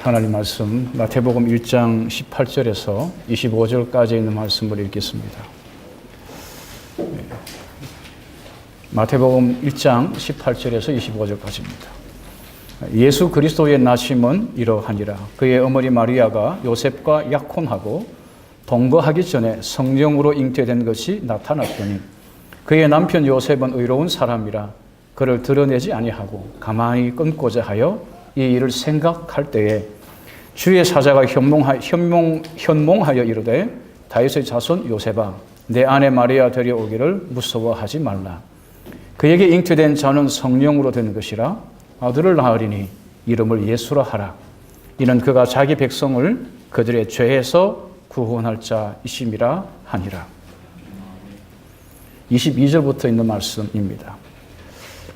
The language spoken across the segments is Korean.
하나님 말씀 마태복음 1장 18절에서 25절까지 있는 말씀을 읽겠습니다. 마태복음 1장 18절에서 25절까지입니다. 예수 그리스도의 나심은 이러하니라. 그의 어머니 마리아가 요셉과 약혼하고 동거하기 전에 성령으로 잉태된 것이 나타났더니 그의 남편 요셉은 의로운 사람이라 그를 드러내지 아니하고 가만히 끊고자 하여 이 일을 생각할 때에 주의 사자가 현몽하여 이르되 다윗의 자손 요셉아 내 아내 마리아 데려오기를 무서워하지 말라. 그에게 잉태된 자는 성령으로 된 것이라 아들을 낳으리니 이름을 예수라 하라. 이는 그가 자기 백성을 그들의 죄에서 구원할 자이심이라 하니라. 22절부터 있는 말씀입니다.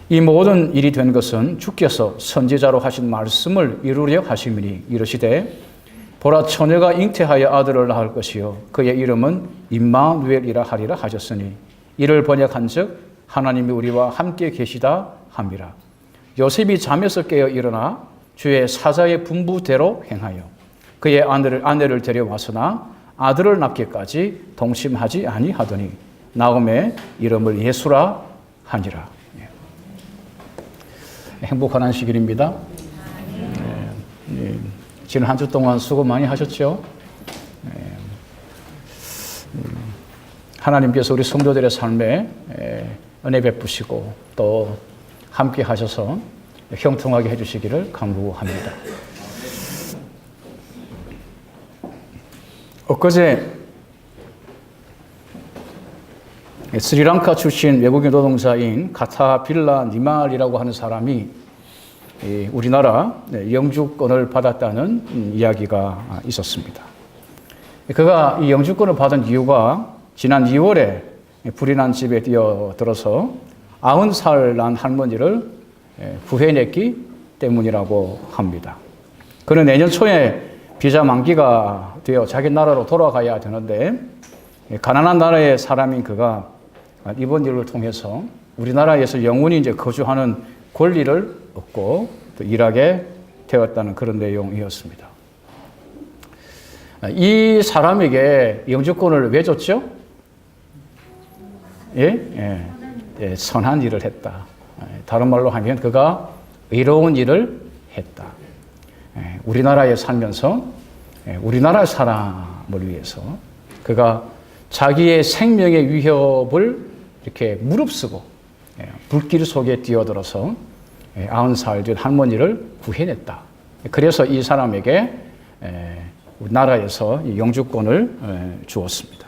이 모든 일이 된 것은 주께서 선지자로 하신 말씀을 이루려 하심이니 이르시되 보라 처녀가 잉태하여 아들을 낳을 것이요 그의 이름은 임마누엘이라 하리라 하셨으니 이를 번역한즉 하나님이 우리와 함께 계시다 함이라. 요셉이 잠에서 깨어 일어나 주의 사자의 분부대로 행하여 그의 아내를 데려왔으나 아들을 낳기까지 동심하지 아니하더니 나음의 이름을 예수라 하니라. 행복한 안식일입니다. 지난 한 주 동안 수고 많이 하셨죠? 하나님께서 우리 성도들의 삶에 은혜 베푸시고 또 함께 하셔서 형통하게 해주시기를 간구합니다. 엊그제 스리랑카 출신 외국인 노동자인 카타빌라 니말이라고 하는 사람이 우리나라 영주권을 받았다는 이야기가 있었습니다. 그가 이 영주권을 받은 이유가 지난 2월에 불이 난 집에 뛰어들어서 90살 난 할머니를 구해냈기 때문이라고 합니다. 그는 내년 초에 비자 만기가 되어 자기 나라로 돌아가야 되는데 가난한 나라의 사람인 그가 이번 일을 통해서 우리나라에서 영원히 거주하는 권리를 얻고 또 일하게 되었다는 그런 내용이었습니다. 이 사람에게 영주권을 왜 줬죠? 선한 일을 했다. 다른 말로 하면 그가 의로운 일을 했다. 우리나라에 살면서 우리나라 사람을 위해서 그가 자기의 생명의 위협을 이렇게 무릅쓰고 불길 속에 뛰어들어서 90살 된 할머니를 구해냈다. 그래서 이 사람에게 우리나라에서 영주권을 주었습니다.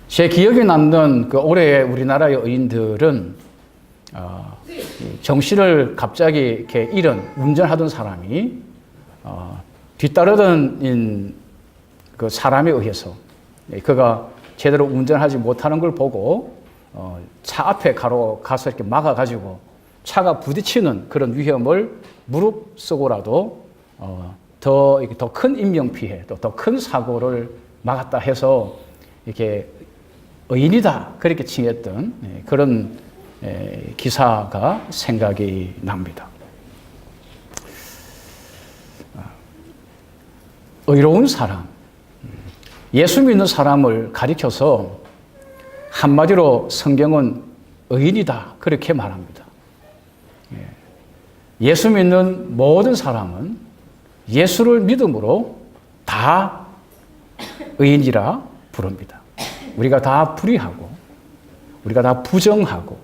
제 기억에 남는 그 올해의 우리나라의 의인들은 정신을 갑자기 이렇게 잃은 운전하던 사람이 뒤따르던 그 사람에 의해서 그가 제대로 운전하지 못하는 걸 보고 차 앞에 가서 이렇게 막아가지고 차가 부딪히는 그런 위험을 무릅쓰고라도 더 큰 인명피해, 또 더 큰 사고를 막았다 해서 이렇게 의인이다 그렇게 칭했던 그런 기사가 생각이 납니다. 의로운 사람, 예수 믿는 사람을 가리켜서 한마디로 성경은 의인이다 그렇게 말합니다. 예수 믿는 모든 사람은 예수를 믿음으로 다 의인이라 부릅니다. 우리가 다 불의하고 우리가 다 부정하고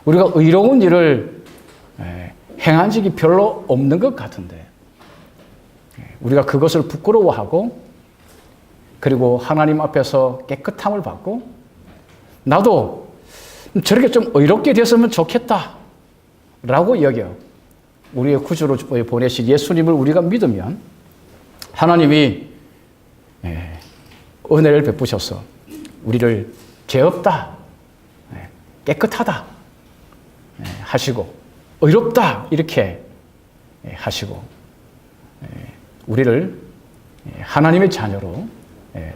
우리가 의로운 일을 행한 적이 별로 없는 것 같은데 우리가 그것을 부끄러워하고 그리고 하나님 앞에서 깨끗함을 받고 나도 저렇게 좀 의롭게 됐으면 좋겠다 라고 여겨 우리의 구주로 보내신 예수님을 우리가 믿으면 하나님이 은혜를 베푸셔서 우리를 죄 없다, 깨끗하다 하시고 의롭다 이렇게 하시고 우리를 하나님의 자녀로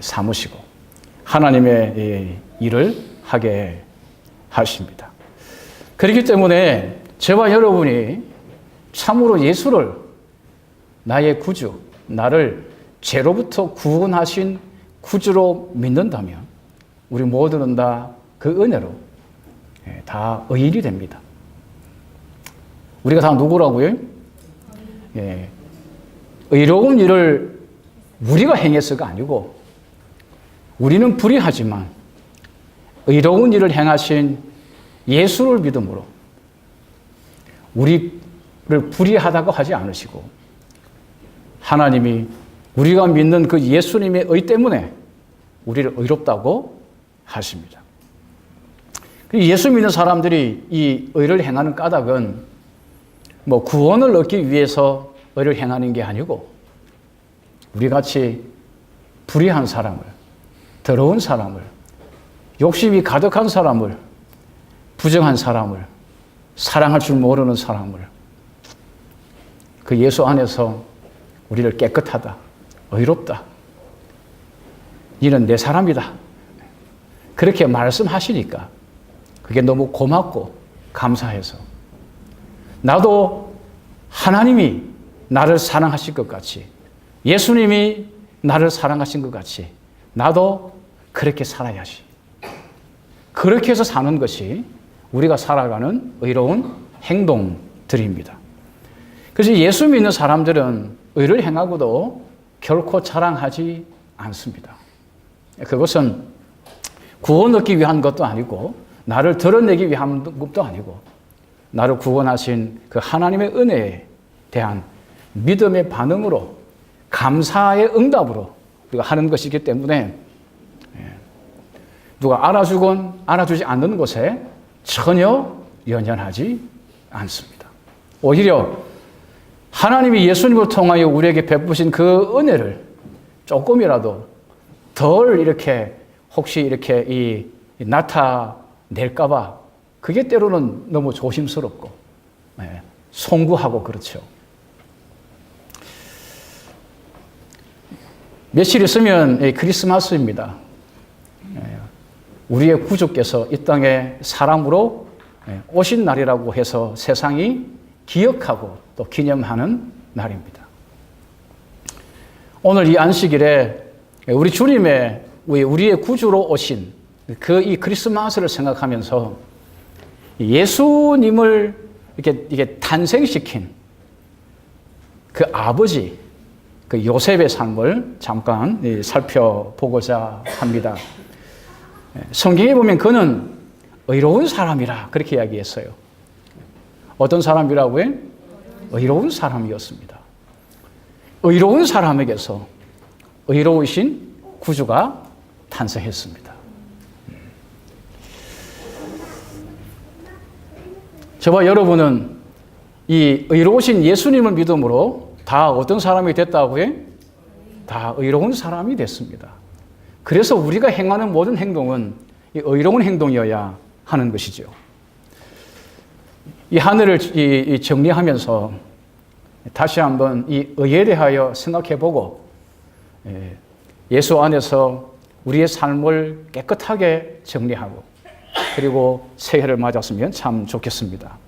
삼으시고 하나님의 일을 하게 하십니다. 그렇기 때문에 저와 여러분이 참으로 예수를 나의 구주, 나를 죄로부터 구원하신 구주로 믿는다면 우리 모두는 다 그 은혜로 다 의인이 됩니다. 우리가 다 누구라고요? 의로운 일을 우리가 행해서가 아니고 우리는 불의하지만 의로운 일을 행하신 예수를 믿음으로 우리를 불의하다고 하지 않으시고 하나님이 우리가 믿는 그 예수님의 의 때문에 우리를 의롭다고 하십니다. 예수 믿는 사람들이 이 의를 행하는 까닭은 뭐 구원을 얻기 위해서 의를 행하는 게 아니고 우리같이 불의한 사람을, 더러운 사람을, 욕심이 가득한 사람을, 부정한 사람을, 사랑할 줄 모르는 사람을 그 예수 안에서 우리를 깨끗하다, 의롭다, 이는 내 사람이다 그렇게 말씀하시니까 그게 너무 고맙고 감사해서 나도 하나님이 나를 사랑하실 것 같이 예수님이 나를 사랑하신 것 같이 나도 그렇게 살아야지. 그렇게 해서 사는 것이 우리가 살아가는 의로운 행동들입니다. 그래서 예수 믿는 사람들은 의를 행하고도 결코 자랑하지 않습니다. 그것은 구원 얻기 위한 것도 아니고 나를 드러내기 위한 것도 아니고 나를 구원하신 그 하나님의 은혜에 대한 믿음의 반응으로 감사의 응답으로 우리가 하는 것이기 때문에 누가 알아주건 알아주지 않는 것에 전혀 연연하지 않습니다. 오히려 하나님이 예수님을 통하여 우리에게 베푸신 그 은혜를 조금이라도 덜 이렇게 혹시 이렇게 나타낼까봐 그게 때로는 너무 조심스럽고 송구하고 그렇죠. 며칠 있으면 크리스마스입니다. 우리의 구주께서 이 땅에 사람으로 오신 날이라고 해서 세상이 기억하고 또 기념하는 날입니다. 오늘 이 안식일에 우리 주님의 우리의 구주로 오신 그 이 크리스마스를 생각하면서 예수님을 이렇게 탄생시킨 그 아버지, 그 요셉의 삶을 잠깐 살펴보고자 합니다. 성경에 보면 그는 의로운 사람이라 그렇게 이야기했어요. 어떤 사람이라고요? 의로운 사람이었습니다. 의로운 사람에게서 의로우신 구주가 탄생했습니다. 저와 여러분은 이 의로우신 예수님을 믿음으로 다 어떤 사람이 됐다고요? 다 의로운 사람이 됐습니다. 그래서 우리가 행하는 모든 행동은 이 의로운 행동이어야 하는 것이죠. 이 하늘을 정리하면서 다시 한번 이 의에 대하여 생각해보고 예수 안에서 우리의 삶을 깨끗하게 정리하고 그리고 새해를 맞았으면 참 좋겠습니다.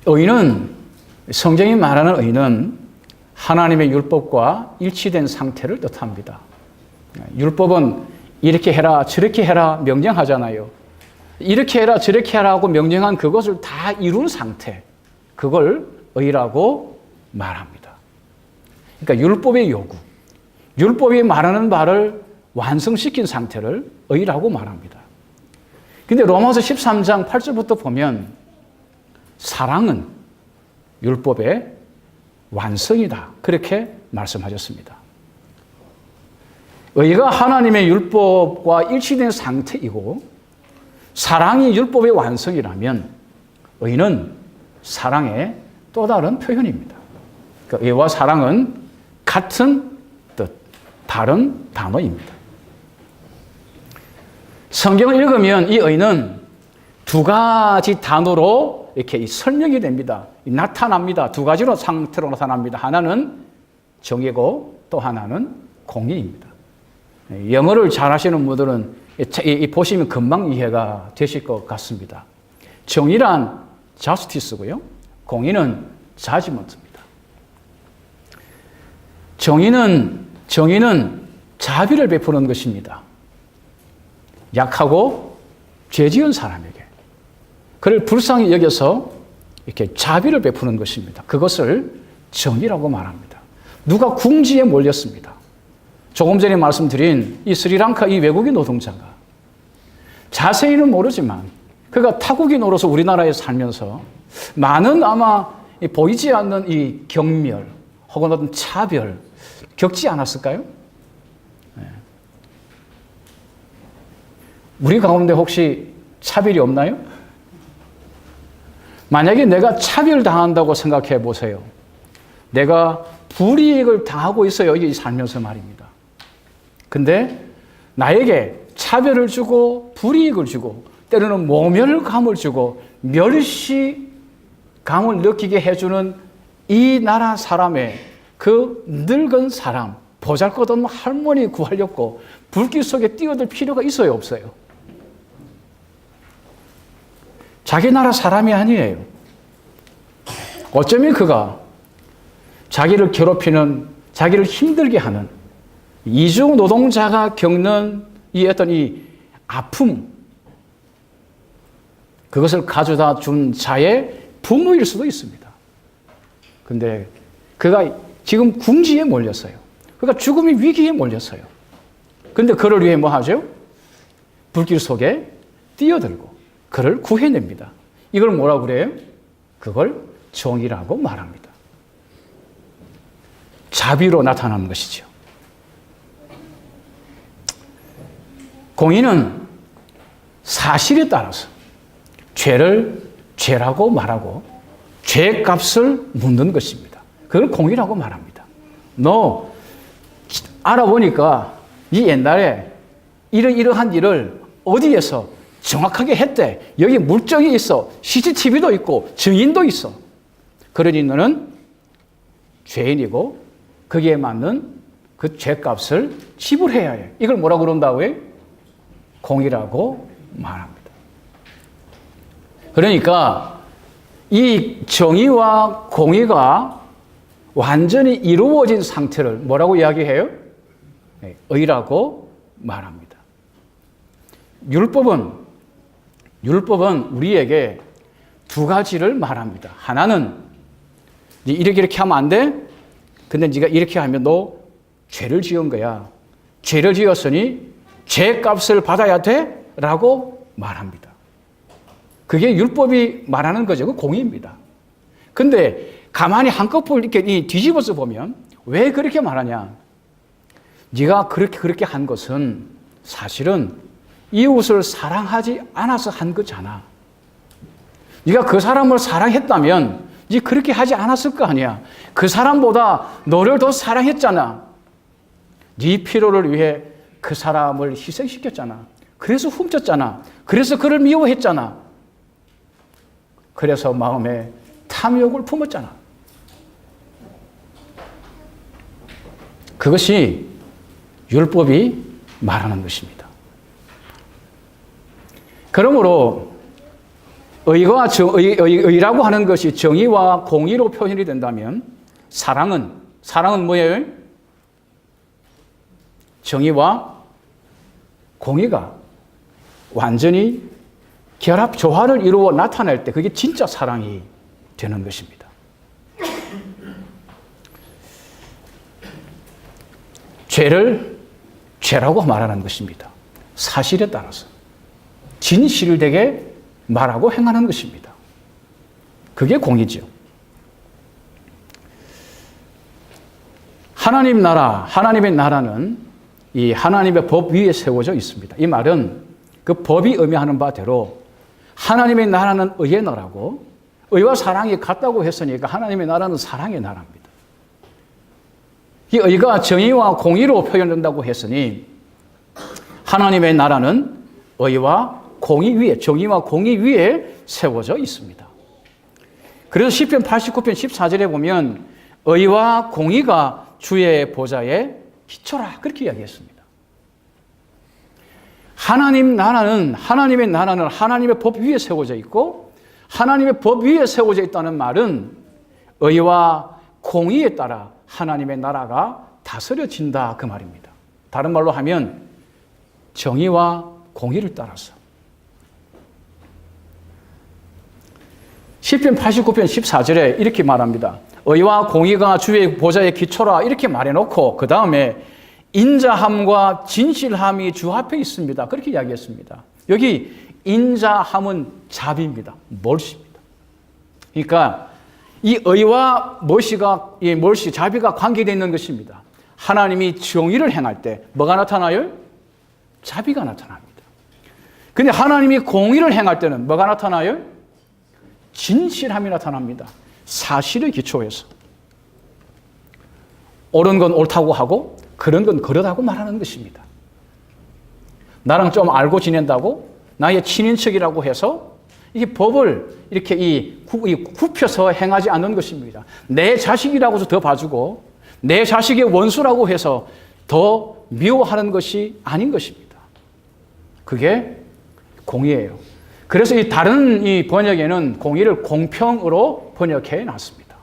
의는, 성경이 말하는 의는 하나님의 율법과 일치된 상태를 뜻합니다. 율법은 이렇게 해라 저렇게 해라 명령하잖아요. 이렇게 해라 저렇게 하라고 명령한 그것을 다 이룬 상태, 그걸 의라고 말합니다. 그러니까 율법의 요구, 율법이 말하는 바를 완성시킨 상태를 의라고 말합니다. 근데 로마서 13장 8절부터 보면 사랑은 율법의 완성이다 그렇게 말씀하셨습니다. 의가 하나님의 율법과 일치된 상태이고 사랑이 율법의 완성이라면 의는 사랑의 또 다른 표현입니다. 그러니까 의와 사랑은 같은 뜻, 다른 단어입니다. 성경을 읽으면 이 의는 두 가지 단어로 이렇게 설명이 됩니다. 나타납니다. 두 가지로 상태로 나타납니다. 하나는 정의고 또 하나는 공의입니다. 영어를 잘 하시는 분들은 보시면 금방 이해가 되실 것 같습니다. 정의란 justice고요. 공의는 자지먼트입니다. 정의는 자비를 베푸는 것입니다. 약하고 죄 지은 사람에게 그를 불쌍히 여겨서 이렇게 자비를 베푸는 것입니다. 그것을 정의라고 말합니다. 누가 궁지에 몰렸습니다. 조금 전에 말씀드린 이 스리랑카 이 외국인 노동자가 자세히는 모르지만 그가 타국인으로서 우리나라에 살면서 많은 아마 보이지 않는 이 경멸 혹은 어떤 차별 겪지 않았을까요? 우리 가운데 혹시 차별이 없나요? 만약에 내가 차별당한다고 생각해 보세요. 내가 불이익을 당하고 있어요. 이 살면서 말입니다. 근데 나에게 차별을 주고 불이익을 주고 때로는 모멸감을 주고 멸시감을 느끼게 해주는 이 나라 사람의 그 늙은 사람, 보잘것없는 할머니 구하려고 불길 속에 뛰어들 필요가 있어요, 없어요? 자기 나라 사람이 아니에요. 어쩌면 그가 자기를 괴롭히는, 자기를 힘들게 하는 이중 노동자가 겪는 이 어떤 이 아픔, 그것을 가져다 준 자의 부모일 수도 있습니다. 근데 그가 지금 궁지에 몰렸어요. 그가 죽음의 위기에 몰렸어요. 근데 그를 위해 뭐 하죠? 불길 속에 뛰어들고 그를 구해냅니다. 이걸 뭐라고 그래요? 그걸 정의라고 말합니다. 자비로 나타나는 것이죠. 공의는 사실에 따라서 죄를 죄라고 말하고 죄값을 묻는 것입니다. 그걸 공의라고 말합니다. 너 알아보니까 이 옛날에 이러한 일을 어디에서 정확하게 했대. 여기 물증이 있어. CCTV도 있고 증인도 있어. 그러니 너는 죄인이고 거기에 맞는 그 죄값을 지불해야 해. 이걸 뭐라고 그런다고요? 공의라고 말합니다. 그러니까 이 정의와 공의가 완전히 이루어진 상태를 뭐라고 이야기해요? 의라고 말합니다. 율법은 우리에게 두 가지를 말합니다. 하나는 이렇게 하면 안 돼? 근데 네가 이렇게 하면 너 죄를 지은 거야. 죄를 지었으니 죄값을 받아야 돼? 라고 말합니다. 그게 율법이 말하는 거죠. 그 공의입니다. 근데 가만히 한꺼풀 이렇게 뒤집어서 보면 왜 그렇게 말하냐? 네가 그렇게 한 것은 사실은 이웃을 사랑하지 않아서 한 거잖아. 네가 그 사람을 사랑했다면 네 그렇게 하지 않았을 거 아니야. 그 사람보다 너를 더 사랑했잖아. 네 필요를 위해 그 사람을 희생시켰잖아. 그래서 훔쳤잖아. 그래서 그를 미워했잖아. 그래서 마음에 탐욕을 품었잖아. 그것이 율법이 말하는 것입니다. 그러므로 의라고 하는 것이 정의와 공의로 표현이 된다면 사랑은 뭐예요? 정의와 공의가 완전히 결합, 조화를 이루어 나타낼 때 그게 진짜 사랑이 되는 것입니다. 죄를 죄라고 말하는 것입니다. 사실에 따라서 진실되게 말하고 행하는 것입니다. 그게 공의죠. 하나님의 나라는 이 하나님의 법 위에 세워져 있습니다. 이 말은 그 법이 의미하는 바대로 하나님의 나라는 의의 나라고 의와 사랑이 같다고 했으니까 하나님의 나라는 사랑의 나라입니다. 이 의가 정의와 공의로 표현된다고 했으니 하나님의 나라는 의와 공의 위에, 정의와 공의 위에 세워져 있습니다. 그래서 시편 89편 14절에 보면 의와 공의가 주의 보좌에 기초라 그렇게 이야기했습니다. 하나님의 나라는 하나님의 법 위에 세워져 있고 하나님의 법 위에 세워져 있다는 말은 의와 공의에 따라 하나님의 나라가 다스려진다 그 말입니다. 다른 말로 하면 정의와 공의를 따라서. 시편 89편 14절에 이렇게 말합니다. 의와 공의가 주의 보좌의 기초라 이렇게 말해놓고 그 다음에 인자함과 진실함이 주 앞에 있습니다. 그렇게 이야기했습니다. 여기 인자함은 자비입니다. 멀시입니다. 그러니까 이 의와 멀시, 자비가 관계되어 있는 것입니다. 하나님이 정의를 행할 때 뭐가 나타나요? 자비가 나타납니다. 근데 하나님이 공의를 행할 때는 뭐가 나타나요? 진실함이 나타납니다. 사실의 기초에서. 옳은 건 옳다고 하고 그런 건 그러다고 말하는 것입니다. 나랑 좀 알고 지낸다고 나의 친인척이라고 해서 이 법을 이렇게 굽혀서 행하지 않는 것입니다. 내 자식이라고 해서 더 봐주고 내 자식의 원수라고 해서 더 미워하는 것이 아닌 것입니다. 그게 공의예요. 그래서 이 다른 이 번역에는 공의를 공평으로 번역해 놨습니다.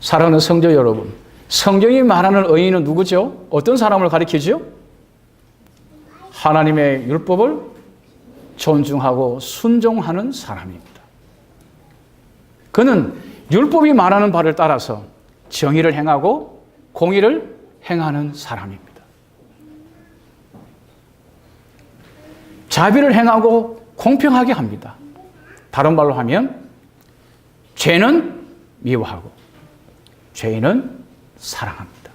사랑하는 성도 여러분, 성경이 말하는 의인은 누구죠? 어떤 사람을 가리키죠? 하나님의 율법을 존중하고 순종하는 사람입니다. 그는 율법이 말하는 바를 따라서 정의를 행하고 공의를 행하는 사람입니다. 자비를 행하고 공평하게 합니다. 다른 말로 하면 죄는 미워하고 죄인은 사랑합니다.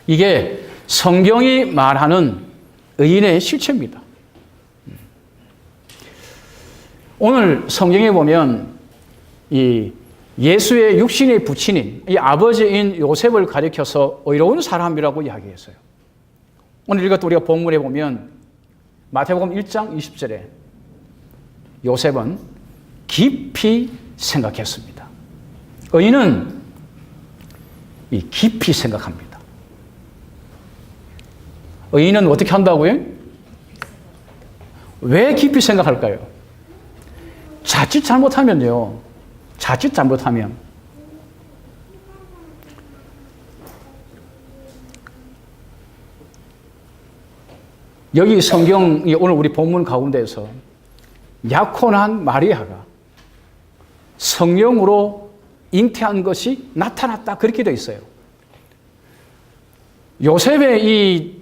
이게 성경이 말하는 의인의 실체입니다. 오늘 성경에 보면 이 예수의 육신의 부친인 이 아버지인 요셉을 가리켜서 의로운 사람이라고 이야기했어요. 오늘 이것도 우리가 본문에 보면 마태복음 1장 20절에 요셉은 깊이 생각했습니다. 의인은 이 깊이 생각합니다. 의인은 어떻게 한다고요? 왜 깊이 생각할까요? 자칫 잘못하면요. 자칫 잘못하면 여기 성경이 오늘 우리 본문 가운데에서 약혼한 마리아가 성령으로 잉태한 것이 나타났다 그렇게 되어 있어요. 요셉의 이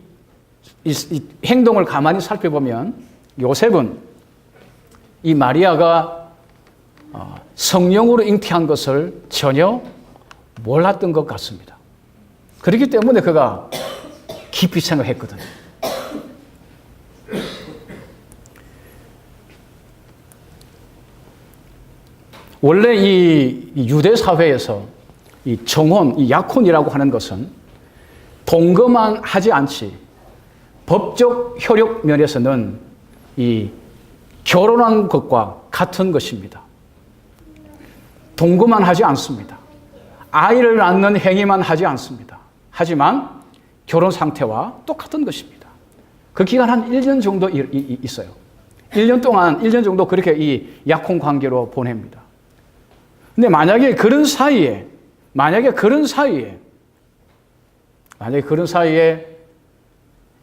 행동을 가만히 살펴보면 요셉은 이 마리아가 성령으로 잉태한 것을 전혀 몰랐던 것 같습니다. 그렇기 때문에 그가 깊이 생각했거든요. 원래 이 유대 사회에서 이 정혼, 이 약혼이라고 하는 것은 동거만 하지 않지 법적 효력 면에서는 이 결혼한 것과 같은 것입니다. 동거만 하지 않습니다. 아이를 낳는 행위만 하지 않습니다. 하지만 결혼 상태와 똑같은 것입니다. 그 기간 한 1년 정도 있어요. 1년 동안 1년 정도 그렇게 이 약혼 관계로 보냅니다. 근데 만약에 그런 사이에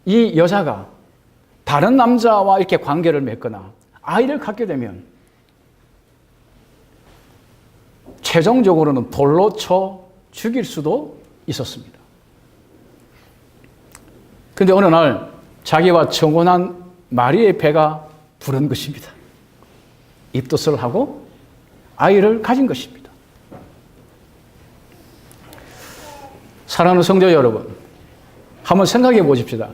이 여자가 다른 남자와 이렇게 관계를 맺거나 아이를 갖게 되면 최종적으로는 돌로 쳐 죽일 수도 있었습니다. 그런데 어느 날 자기와 정혼한 마리아의 배가 부른 것입니다. 입덧을 하고 아이를 가진 것입니다. 사랑하는 성도 여러분, 한번 생각해 보십시다.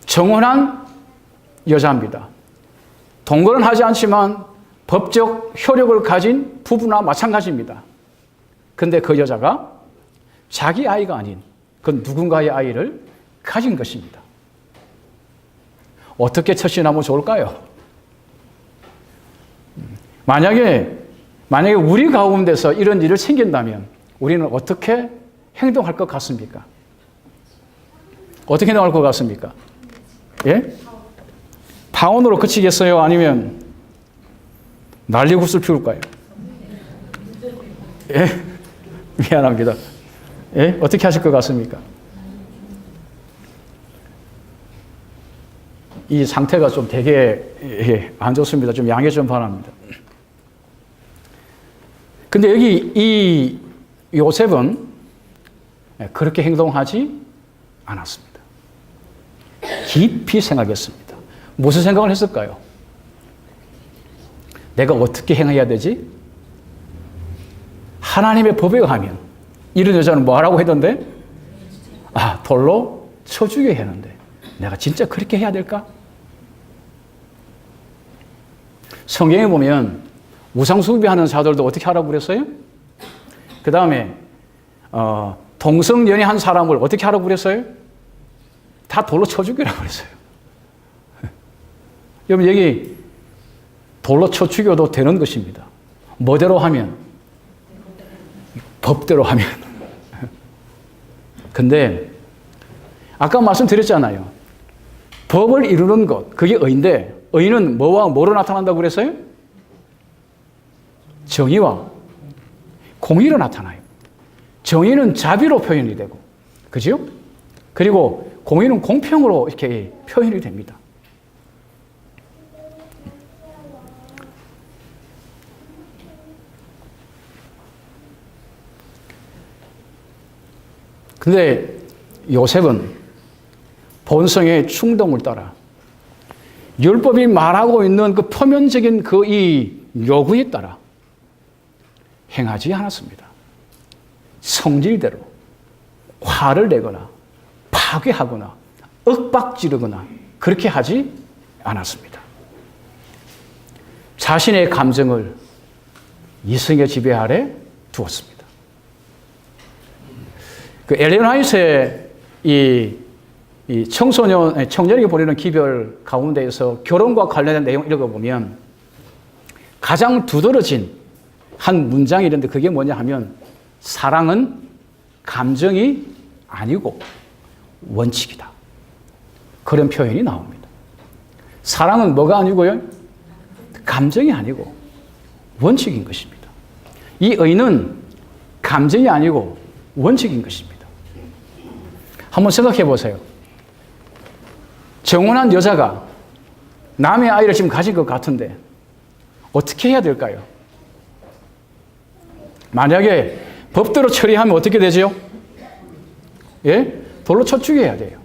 정혼한 여자입니다. 동거는 하지 않지만 법적 효력을 가진 부부나 마찬가지입니다. 그런데 그 여자가 자기 아이가 아닌 그 누군가의 아이를 가진 것입니다. 어떻게 처신하면 좋을까요? 만약에 우리 가운데서 이런 일을 생긴다면 우리는 어떻게 행동할 것 같습니까? 어떻게 행동할 것 같습니까? 예? 하원으로 그치겠어요? 아니면 난리국수를 피울까요? 예? 미안합니다. 예? 어떻게 하실 것 같습니까? 이 상태가 좀 되게 안 좋습니다. 좀 양해 좀 바랍니다. 근데 여기 이 요셉은 그렇게 행동하지 않았습니다. 깊이 생각했습니다. 무슨 생각을 했을까요? 내가 어떻게 행해야 되지? 하나님의 법에 의하면 이런 여자는 뭐 하라고 했던데? 돌로 쳐 죽여야 하는데 내가 진짜 그렇게 해야 될까? 성경에 보면 우상숭배하는 자들도 어떻게 하라고 그랬어요? 그 다음에 동성연애한 사람을 어떻게 하라고 그랬어요? 다 돌로 쳐 죽이라고 그랬어요. 여러분 여기 돌로 쳐 죽여도 되는 것입니다. 뭐대로 하면? 법대로 하면. 근데 아까 말씀드렸잖아요. 법을 이루는 것, 그게 의인데 의인은 뭐와 뭐로 나타난다고 그랬어요? 정의와 공의로 나타나요. 정의는 자비로 표현이 되고, 그죠? 그리고 공의는 공평으로 이렇게 표현이 됩니다. 근데 요셉은 본성의 충동을 따라 율법이 말하고 있는 그 표면적인 그 이 요구에 따라 행하지 않았습니다. 성질대로 화를 내거나 파괴하거나 윽박지르거나 그렇게 하지 않았습니다. 자신의 감정을 이성의 지배 아래 두었습니다. 그 엘렌 화이트의 이 청년에게 보내는 기별 가운데에서 결혼과 관련된 내용 읽어보면 가장 두드러진 한 문장이 있는데 그게 뭐냐 하면 사랑은 감정이 아니고 원칙이다. 그런 표현이 나옵니다. 사랑은 뭐가 아니고요? 감정이 아니고 원칙인 것입니다. 이 의는 감정이 아니고 원칙인 것입니다. 한번 생각해 보세요. 정혼한 여자가 남의 아이를 지금 가진 것 같은데 어떻게 해야 될까요? 만약에 법대로 처리하면 어떻게 되죠? 예? 돌로 쳐 죽여야 돼요.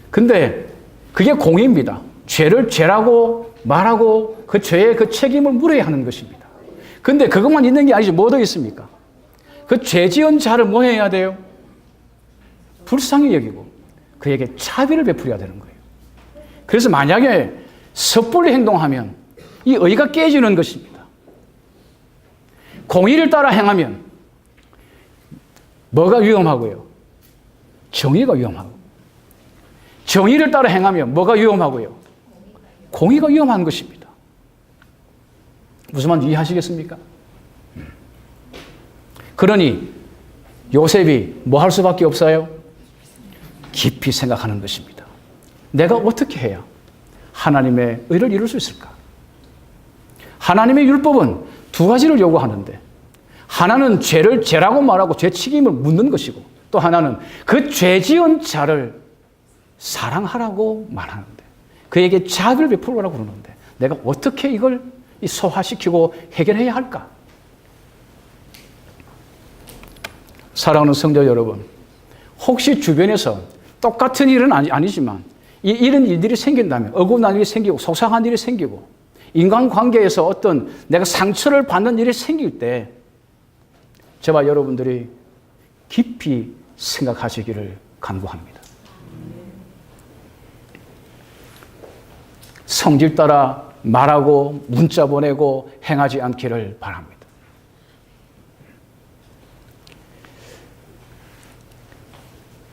근데 그게 공의입니다. 죄를 죄라고 말하고 그 죄의 그 책임을 물어야 하는 것입니다. 근데 그것만 있는 게 아니죠. 뭐 더 있습니까? 그 죄 지은 자를 뭐 해야 돼요? 불쌍히 여기고 그에게 자비를 베풀어야 되는 거예요. 그래서 만약에 섣불리 행동하면 이 의가 깨지는 것입니다. 공의를 따라 행하면 뭐가 위험하고요? 정의가 위험하고. 정의를 따라 행하면 뭐가 위험하고요? 공의가 위험한 것입니다. 무슨 말인지 이해하시겠습니까? 그러니 요셉이 뭐 할 수밖에 없어요? 깊이 생각하는 것입니다. 내가 어떻게 해야 하나님의 의를 이룰 수 있을까? 하나님의 율법은 두 가지를 요구하는데 하나는 죄를 죄라고 말하고 죄 책임을 묻는 것이고 또 하나는 그 죄 지은 자를 사랑하라고 말하는데 그에게 자비를 베풀라고 그러는데 내가 어떻게 이걸 소화시키고 해결해야 할까? 사랑하는 성도 여러분, 혹시 주변에서 똑같은 일은 아니지만 이런 일들이 생긴다면 억울한 일이 생기고 속상한 일이 생기고 인간관계에서 어떤 내가 상처를 받는 일이 생길 때 제발 여러분들이 깊이 생각하시기를 간구합니다. 성질 따라 말하고 문자 보내고 행하지 않기를 바랍니다.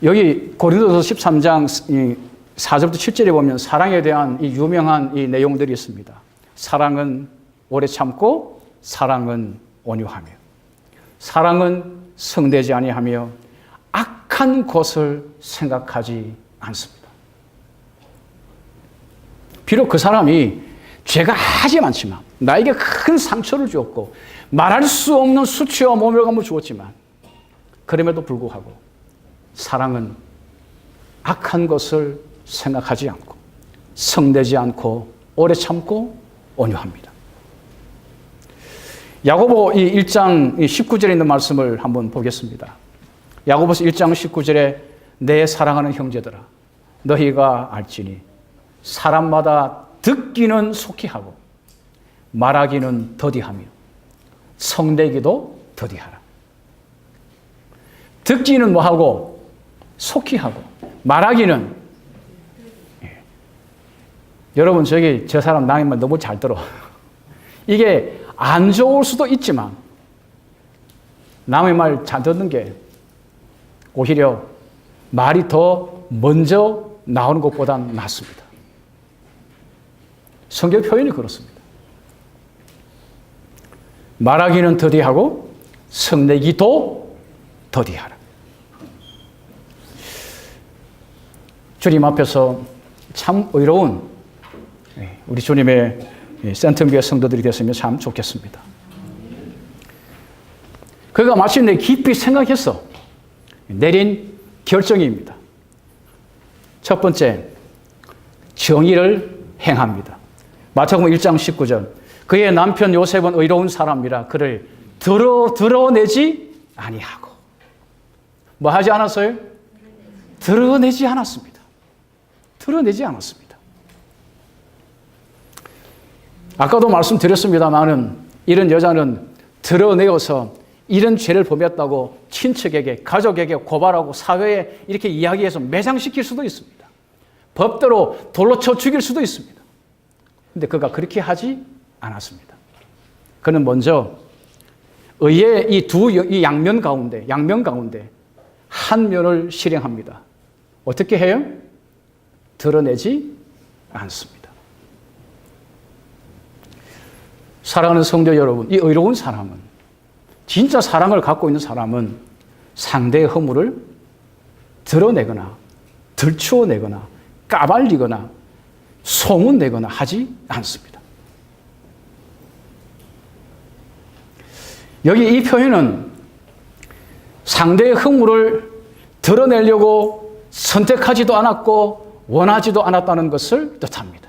여기 고린도서 13장 4절부터 7절에 보면 사랑에 대한 이 유명한 이 내용들이 있습니다. 사랑은 오래 참고 사랑은 온유하며 사랑은 성대지 아니하며 악한 것을 생각하지 않습니다. 비록 그 사람이 죄가 아주 많지만 나에게 큰 상처를 주었고 말할 수 없는 수치와 모멸감을 주었지만 그럼에도 불구하고 사랑은 악한 것을 생각하지 않고 성내지 않고 오래 참고 온유합니다. 야고보 1장 19절에 있는 말씀을 한번 보겠습니다. 야고보서 1장 19절에 내 사랑하는 형제들아 너희가 알지니 사람마다 듣기는 속히 하고 말하기는 더디하며 성내기도 더디하라. 듣기는 뭐하고 속히 하고 말하기는 여러분 저 사람 남의 말 너무 잘 들어. 이게 안 좋을 수도 있지만 남의 말 잘 듣는 게 오히려 말이 더 먼저 나오는 것보단 낫습니다. 성경 표현이 그렇습니다. 말하기는 더디하고 성내기도 더디하라. 주님 앞에서 참 의로운 우리 주님의 센텀교회 성도들이 됐으면 참 좋겠습니다. 그가 마침내 깊이 생각해서 내린 결정입니다. 첫 번째, 정의를 행합니다. 마태복음 1장 19절 그의 남편 요셉은 의로운 사람이라 그를 드러내지 아니하고 뭐 하지 않았어요? 드러내지 않았습니다. 드러내지 않았습니다. 아까도 말씀드렸습니다마는 이런 여자는 드러내어서 이런 죄를 범했다고 친척에게, 가족에게 고발하고 사회에 이렇게 이야기해서 매장시킬 수도 있습니다. 법대로 돌로 쳐 죽일 수도 있습니다. 근데 그가 그렇게 하지 않았습니다. 그는 먼저 의의 이 양면 가운데 한 면을 실행합니다. 어떻게 해요? 드러내지 않습니다. 사랑하는 성도 여러분, 이 의로운 사람은 진짜 사랑을 갖고 있는 사람은 상대의 허물을 드러내거나 들추어내거나 까발리거나 소문내거나 하지 않습니다. 여기 이 표현은 상대의 허물을 드러내려고 선택하지도 않았고 원하지도 않았다는 것을 뜻합니다.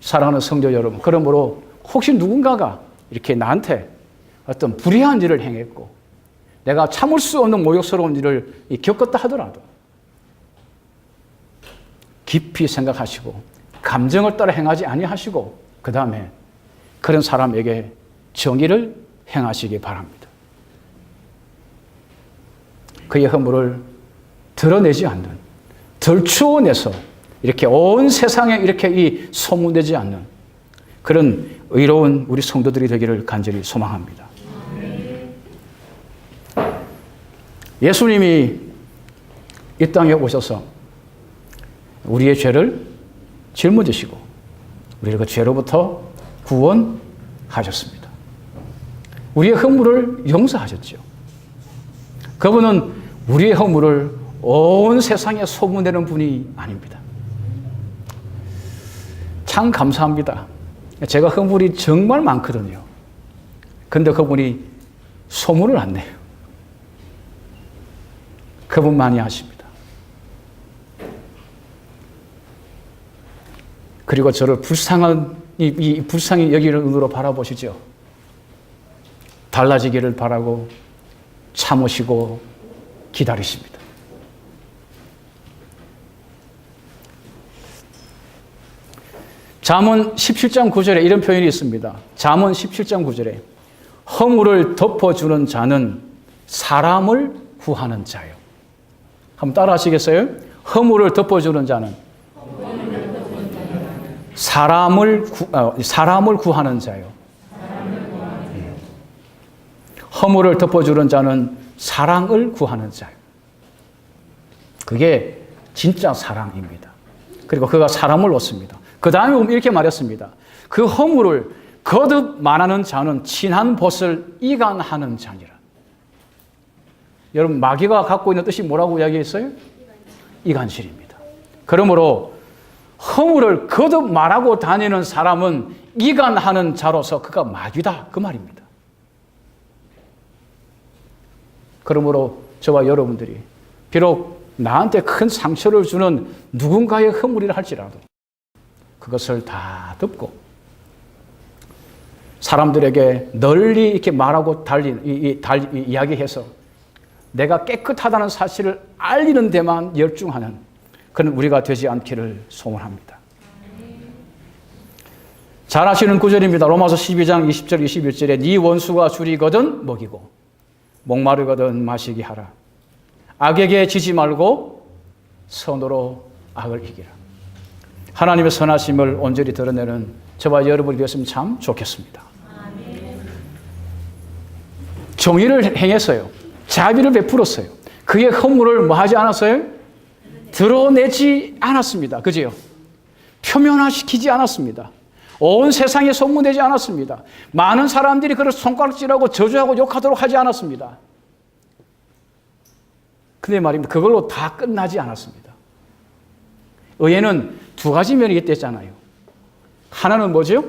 사랑하는 성도 여러분, 그러므로 혹시 누군가가 이렇게 나한테 어떤 불의한 일을 행했고 내가 참을 수 없는 모욕스러운 일을 겪었다 하더라도 깊이 생각하시고 감정을 따라 행하지 아니하시고 그 다음에 그런 사람에게 정의를 행하시기 바랍니다. 그의 허물을 드러내지 않는, 들추어내서 이렇게 온 세상에 이렇게 이 소문되지 않는 그런 의로운 우리 성도들이 되기를 간절히 소망합니다. 예수님이 이 땅에 오셔서 우리의 죄를 짊어지시고 우리를 그 죄로부터 구원하셨습니다. 우리의 허물을 용서하셨죠. 그분은 우리의 허물을 온 세상에 소문내는 분이 아닙니다. 참 감사합니다. 제가 허물이 정말 많거든요. 근데 그분이 소문을 안 내요. 그분만이 하십니다. 그리고 저를 불쌍히 여기는 눈으로 바라보시죠. 달라지기를 바라고 참으시고 기다리십니다. 잠언 17장 9절에 이런 표현이 있습니다. 잠언 17장 9절에 허물을 덮어주는 자는 사람을 구하는 자요. 한번 따라 하시겠어요? 허물을 덮어주는 자는 사람을 구하는 자요. 허물을 덮어주는 자는 사랑을 구하는 자요. 그게 진짜 사랑입니다. 그리고 그가 사람을 얻습니다. 그 다음에 보면 이렇게 말했습니다. 그 허물을 거듭 말하는 자는 친한 벗을 이간하는 자니라. 여러분, 마귀가 갖고 있는 뜻이 뭐라고 이야기했어요? 이간질입니다. 그러므로 허물을 거듭 말하고 다니는 사람은 이간하는 자로서 그가 마귀다 그 말입니다. 그러므로 저와 여러분들이 비록 나한테 큰 상처를 주는 누군가의 허물이라 할지라도 그것을 다 덮고 사람들에게 널리 이렇게 말하고 이야기해서 내가 깨끗하다는 사실을 알리는 데만 열중하는 그런 우리가 되지 않기를 소원합니다. 잘 아시는 구절입니다. 로마서 12장 20절 21절에 네 원수가 줄이거든 먹이고 목마르거든 마시게 하라. 악에게 지지 말고 선으로 악을 이기라. 하나님의 선하심을 온전히 드러내는 저와 여러분이 되었으면 참 좋겠습니다. 정의를 행했어요. 자비를 베풀었어요. 그의 허물을 뭐 하지 않았어요? 드러내지 않았습니다. 그지요? 표면화시키지 않았습니다. 온 세상에 소문내지 않았습니다. 많은 사람들이 그를 손가락질하고 저주하고 욕하도록 하지 않았습니다. 근데 말입니다. 그걸로 다 끝나지 않았습니다. 의에는 두 가지 면이 있댔잖아요. 하나는 뭐죠?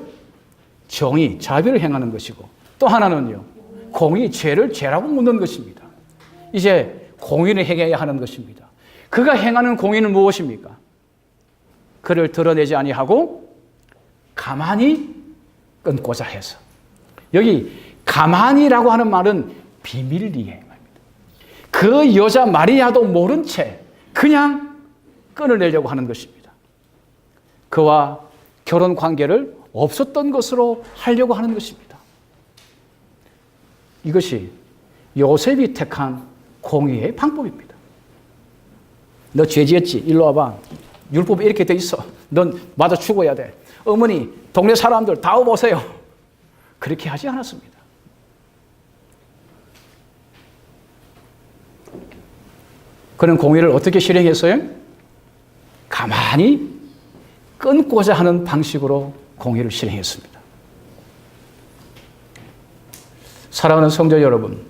정의, 자비를 행하는 것이고 또 하나는요. 공의, 죄를 죄라고 묻는 것입니다. 이제 공의를 행해야 하는 것입니다. 그가 행하는 공의는 무엇입니까? 그를 드러내지 아니하고 가만히 끊고자 해서. 여기 가만히라고 하는 말은 비밀리에 말입니다. 그 여자 마리아도 모른 채 그냥 끊어내려고 하는 것입니다. 그와 결혼 관계를 없었던 것으로 하려고 하는 것입니다. 이것이 요셉이 택한 공의의 방법입니다. 너 죄지었지? 일로 와봐. 율법에 이렇게 돼 있어. 넌 맞아 죽어야 돼. 어머니, 동네 사람들 다 오세요. 그렇게 하지 않았습니다. 그는 공의를 어떻게 실행했어요? 가만히 끊고자 하는 방식으로 공의를 실행했습니다. 사랑하는 성도 여러분,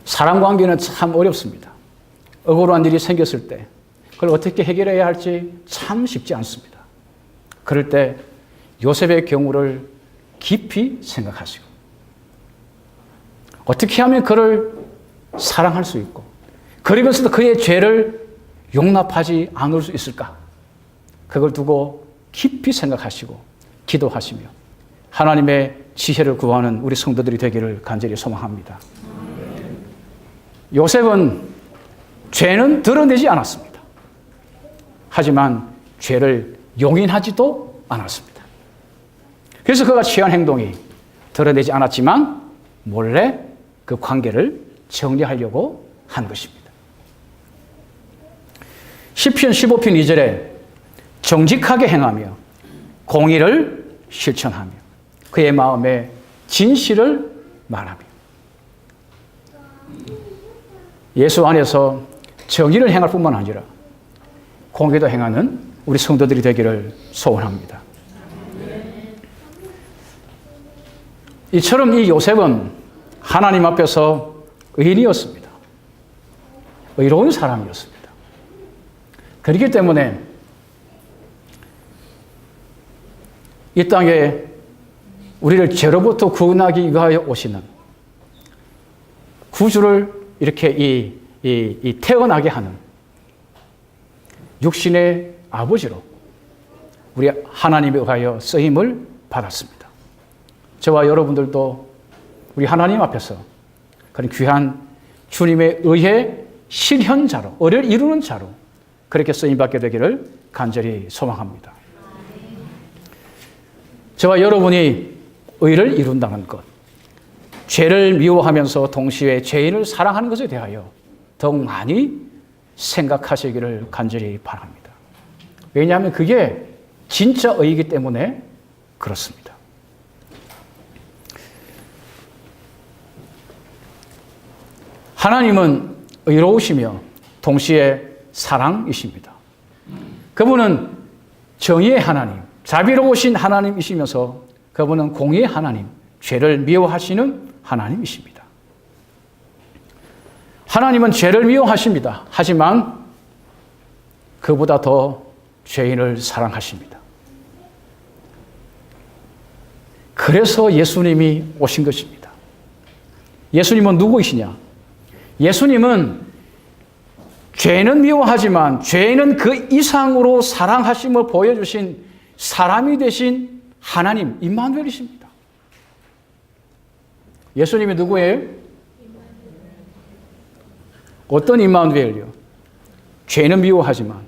사랑관계는 참 어렵습니다. 억울한 일이 생겼을 때 그걸 어떻게 해결해야 할지 참 쉽지 않습니다. 그럴 때 요셉의 경우를 깊이 생각하시고 어떻게 하면 그를 사랑할 수 있고 그러면서도 그의 죄를 용납하지 않을 수 있을까? 그걸 두고 깊이 생각하시고 기도하시며 하나님의 지혜를 구하는 우리 성도들이 되기를 간절히 소망합니다. 요셉은 죄는 드러내지 않았습니다. 하지만 죄를 용인하지도 않았습니다. 그래서 그가 취한 행동이 드러내지 않았지만 몰래 그 관계를 정리하려고 한 것입니다. 시편 15편 2절에 정직하게 행하며 공의를 실천하며 그의 마음에 진실을 말하며 예수 안에서 정의를 행할 뿐만 아니라 공의도 행하는 우리 성도들이 되기를 소원합니다. 이처럼 이 요셉은 하나님 앞에서 의인이었습니다. 의로운 사람이었습니다. 그렇기 때문에 이 땅에 우리를 죄로부터 구원하기 위하여 오시는 구주를 이렇게 태어나게 하는 육신의 아버지로 우리 하나님에 의하여 쓰임을 받았습니다. 저와 여러분들도 우리 하나님 앞에서 그런 귀한 주님의 의의 실현자로, 의를 이루는 자로 그렇게 쓰임받게 되기를 간절히 소망합니다. 저와 여러분이 의를 이룬다는 것, 죄를 미워하면서 동시에 죄인을 사랑하는 것에 대하여 더욱 많이 생각하시기를 간절히 바랍니다. 왜냐하면 그게 진짜 의이기 때문에 그렇습니다. 하나님은 의로우시며 동시에 사랑이십니다. 그분은 정의의 하나님, 자비로우신 하나님이시면서 그분은 공의의 하나님, 죄를 미워하시는 하나님이십니다. 하나님은 죄를 미워하십니다. 하지만 그보다 더 죄인을 사랑하십니다. 그래서 예수님이 오신 것입니다. 예수님은 누구이시냐? 예수님은 죄는 미워하지만 죄인은 그 이상으로 사랑하심을 보여주신 사람이 되신 하나님 임마누엘이십니다. 예수님이 누구예요? 어떤 임마누엘이요? 죄는 미워하지만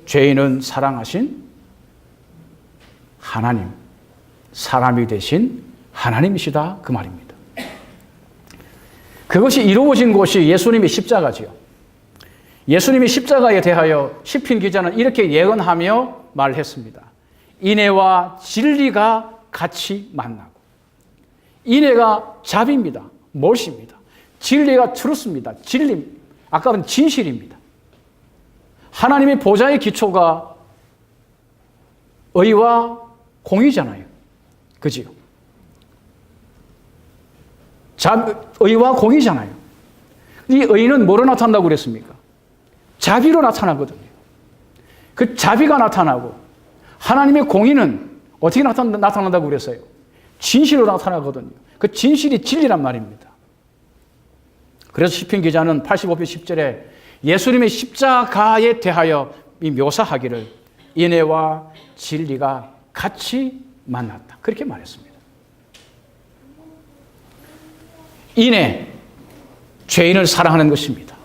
죄인은 사랑하신 하나님, 사람이 되신 하나님이시다 그 말입니다. 그것이 이루어진 곳이 예수님의 십자가지요. 예수님이 십자가에 대하여 시편 기자는 이렇게 예언하며 말했습니다. 인애와 진리가 같이 만나고, 인애가 자비입니다. 몰시입니다. 진리가 트루스입니다. 진리, 아까는 진실입니다. 하나님의 보좌의 기초가 의와 공의잖아요. 그지요? 의와 공의잖아요. 이 의는 뭐로 나타난다고 그랬습니까? 자비로 나타나거든요. 그 자비가 나타나고 하나님의 공의는 어떻게 나타난다고 그랬어요? 진실로 나타나거든요. 그 진실이 진리란 말입니다. 그래서 시편 기자는 85편 10절에 예수님의 십자가에 대하여 이 묘사하기를 인애와 진리가 같이 만났다. 그렇게 말했습니다. 인애, 죄인을 사랑하는 것입니다.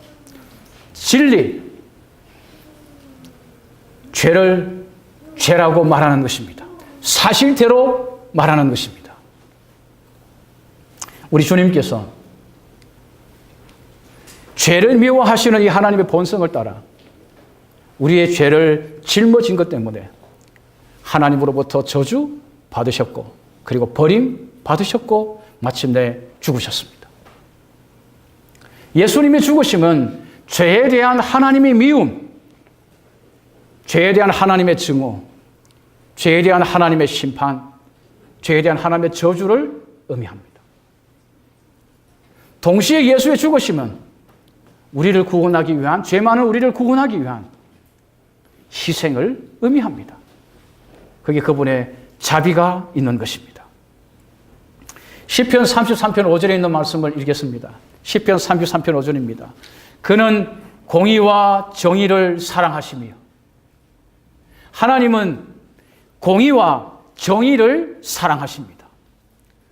진리, 죄를 죄라고 말하는 것입니다. 사실대로 말하는 것입니다. 우리 주님께서 죄를 미워하시는 이 하나님의 본성을 따라 우리의 죄를 짊어진 것 때문에 하나님으로부터 저주 받으셨고, 그리고 버림 받으셨고, 마침내 죽으셨습니다. 예수님의 죽으심은 죄에 대한 하나님의 미움, 죄에 대한 하나님의 증오, 죄에 대한 하나님의 심판, 죄에 대한 하나님의 저주를 의미합니다. 동시에 예수의 죽으심은 우리를 구원하기 위한, 죄 많은 우리를 구원하기 위한 희생을 의미합니다. 그게 그분의 자비가 있는 것입니다. 시편 33편 5절에 있는 말씀을 읽겠습니다. 시편 33편 5절입니다. 그는 공의와 정의를 사랑하시며, 하나님은 공의와 정의를 사랑하십니다.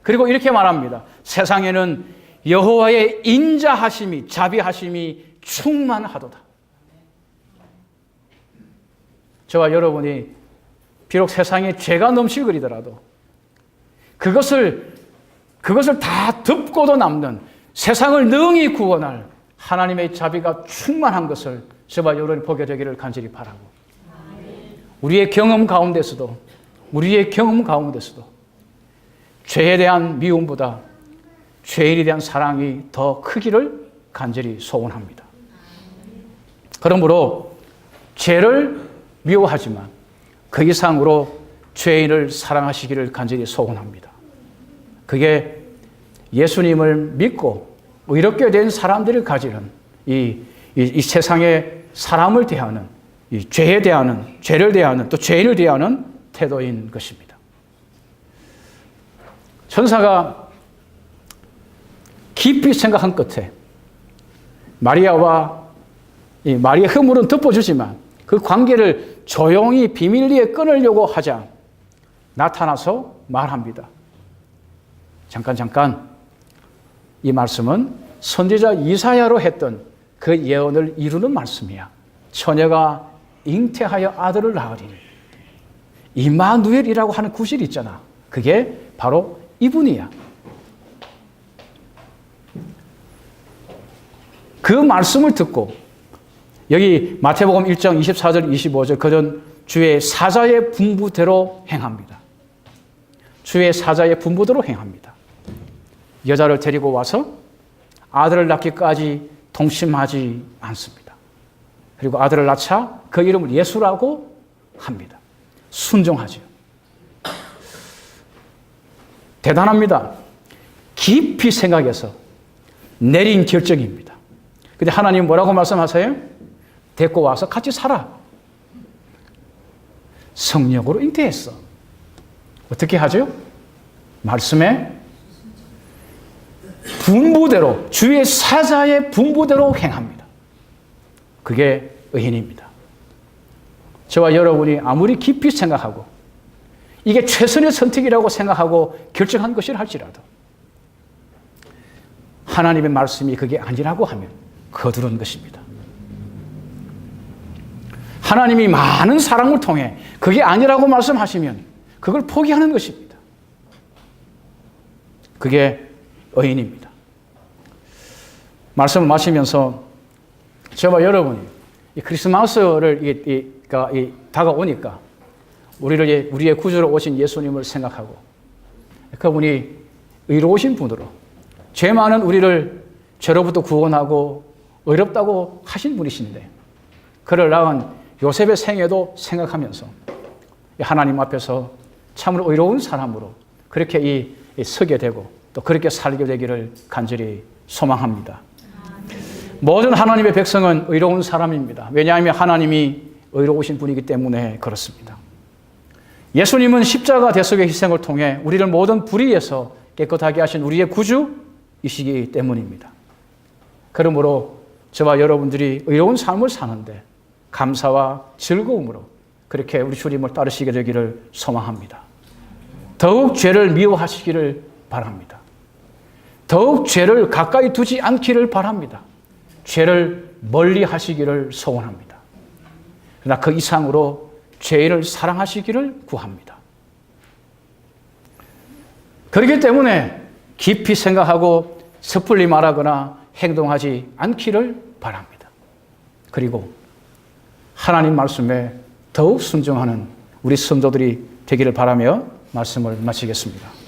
그리고 이렇게 말합니다. 세상에는 여호와의 인자하심이, 자비하심이 충만하도다. 저와 여러분이 비록 세상에 죄가 넘실거리더라도 그것을 다 덮고도 남는, 세상을 능히 구원할 하나님의 자비가 충만한 것을 저와 여러분이 보게 되기를 간절히 바라고, 우리의 경험 가운데서도 죄에 대한 미움보다 죄인에 대한 사랑이 더 크기를 간절히 소원합니다. 그러므로 죄를 미워하지만 그 이상으로 죄인을 사랑하시기를 간절히 소원합니다. 그게 예수님을 믿고 의롭게 된 사람들이 가지는 이 세상의 사람을 대하는, 이 죄에 대하는, 죄를 대하는, 또 죄인을 대하는 태도인 것입니다. 천사가 깊이 생각한 끝에 마리아의 허물은 덮어주지만 그 관계를 조용히 비밀리에 끊으려고 하자 나타나서 말합니다. 잠깐, 이 말씀은 선지자 이사야로 했던 그 예언을 이루는 말씀이야. 처녀가 잉태하여 아들을 낳으리니. 임마누엘이라고 하는 구실이 있잖아. 그게 바로 이분이야. 그 말씀을 듣고 여기 마태복음 1장 24절 25절 그는 주의 사자의 분부대로 행합니다. 주의 사자의 분부대로 행합니다. 여자를 데리고 와서 아들을 낳기까지 동심하지 않습니다. 그리고 아들을 낳자 그 이름을 예수라고 합니다. 순종하죠. 대단합니다. 깊이 생각해서 내린 결정입니다. 근데 하나님 뭐라고 말씀하세요? 데리고 와서 같이 살아. 성령으로 잉태했어. 어떻게 하죠? 말씀의 분부대로, 주의 사자의 분부대로 행합니다. 그게 의인입니다. 저와 여러분이 아무리 깊이 생각하고 이게 최선의 선택이라고 생각하고 결정한 것이라 할지라도 하나님의 말씀이 그게 아니라고 하면 거두는 것입니다. 하나님이 많은 사랑을 통해 그게 아니라고 말씀하시면 그걸 포기하는 것입니다. 그게 의인입니다. 말씀을 마치면서 저와 여러분이 이 크리스마스를 다가오니까 우리의 구주로 오신 예수님을 생각하고 그분이 의로우신 분으로 죄 많은 우리를 죄로부터 구원하고 의롭다고 하신 분이신데 그를 낳은 요셉의 생애도 생각하면서 하나님 앞에서 참으로 의로운 사람으로 그렇게 서게 되고 또 그렇게 살게 되기를 간절히 소망합니다. 모든 하나님의 백성은 의로운 사람입니다. 왜냐하면 하나님이 의로우신 분이기 때문에 그렇습니다. 예수님은 십자가 대속의 희생을 통해 우리를 모든 불의에서 깨끗하게 하신 우리의 구주이시기 때문입니다. 그러므로 저와 여러분들이 의로운 삶을 사는데 감사와 즐거움으로 그렇게 우리 주님을 따르시게 되기를 소망합니다. 더욱 죄를 미워하시기를 바랍니다. 더욱 죄를 가까이 두지 않기를 바랍니다. 죄를 멀리 하시기를 소원합니다. 그러나 그 이상으로 죄인을 사랑하시기를 구합니다. 그렇기 때문에 깊이 생각하고 섣불리 말하거나 행동하지 않기를 바랍니다. 그리고 하나님 말씀에 더욱 순종하는 우리 성도들이 되기를 바라며 말씀을 마치겠습니다.